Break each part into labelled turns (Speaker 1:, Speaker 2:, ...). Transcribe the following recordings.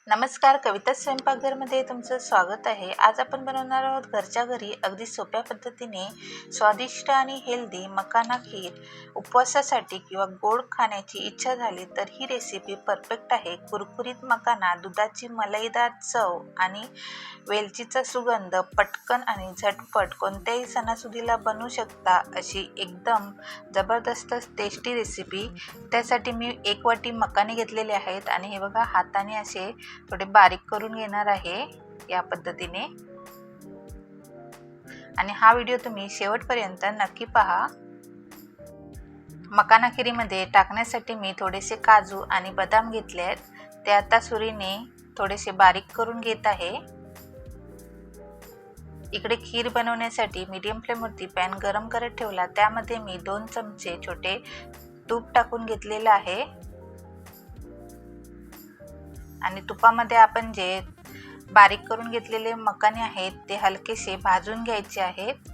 Speaker 1: नमस्कार, कविता स्वयंपाकघरमध्ये तुमचं स्वागत आहे। आज आपण बनवणार आहोत घरच्या घरी अगदी सोप्या पद्धतीने स्वादिष्ट आणि हेल्दी मखाना खीर। उपवासासाठी किंवा गोड खाण्याची इच्छा झाली तर ही रेसिपी परफेक्ट आहे। कुरकुरीत मखाना, दुधाची मलईदार चव आणि वेलचीचा सुगंध पटकन आणि झटपट कोणत्याही सणासुदीला बनवू शकता अशी एकदम जबरदस्त टेस्टी रेसिपी। त्यासाठी मी 1 वाटी मखाने घेतलेले आहेत आणि हे बघा हाताने असे थोडे बारीक करून घेणार आहे या पद्धतीने। आणि हा व्हिडिओ तुम्ही शेवटपर्यंत नक्की पहा। मखाना खिरीमध्ये टाकण्यासाठी मी थोडेसे काजू आणि बदाम घेतले आहेत, ते आता सुरीने थोडेसे बारीक करून घेत आहे। इकडे खीर बनवण्यासाठी मीडियम फ्लेमवरती पॅन गरम करत ठेवला, त्यामध्ये मी 2 चमचे छोटे तूप टाकून घेतलेले आहे आणि तुपामध्ये आपण जे बारीक करून घेतलेले मखाने आहेत ते हलकेसे भाजून घ्यायचे आहेत।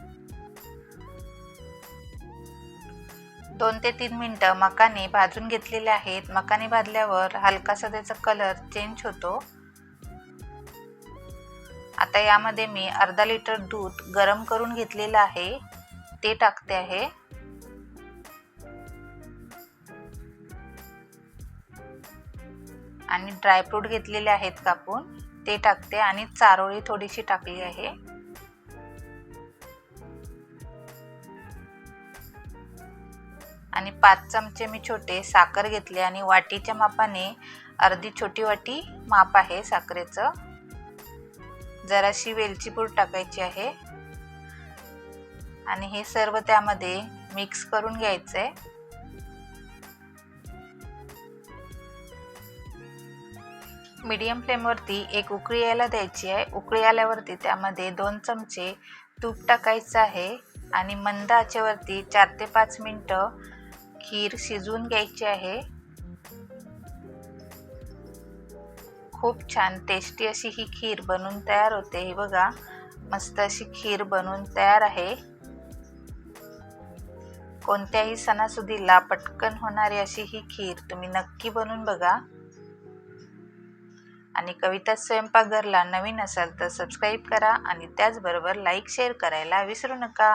Speaker 1: 2 ते 3 मिनिटं मखाने भाजून घेतलेले आहेत। मखाने भाजल्यावर हलकासा त्याचा कलर चेंज होतो। आता यामध्ये मी अर्धा लिटर दूध गरम करून घेतलेलं आहे, ते टाकते आहे। आणि ड्रायफ्रूट घेतलेले आहेत कापून, ते टाकते आणि चारोळी थोडीशी टाकली आहे। आणि 5 चमचे मी छोटे साखर घेतले आणि वाटीच्या मापाने अर्धी छोटी वाटी माप आहे साखरेचं। जराशी वेलची पूड टाकायची आहे आणि हे सर्व त्यामध्ये मिक्स करून घ्यायचंय। मीडियम फ्लेमवरती एक उकळी यायला द्यायची आहे। उकळी आल्यावरती त्यामध्ये 2 चमचे तूप टाकायचं आहे आणि मंद आचेवरती 4 ते 5 मिनिटं खीर शिजवून घ्यायची आहे। खूप छान टेस्टी अशी ही खीर बनवून तयार होते। हे बघा मस्त अशी खीर बनवून तयार आहे। कोणत्याही सणासुदीला पटकन होणारी अशी ही खीर तुम्ही नक्की बनवून बघा। आणि कविता स्वयंपाकघरला नवीन असाल तर सबस्क्राईब करा आणि त्याचबरोबर लाईक शेअर करायला विसरू नका।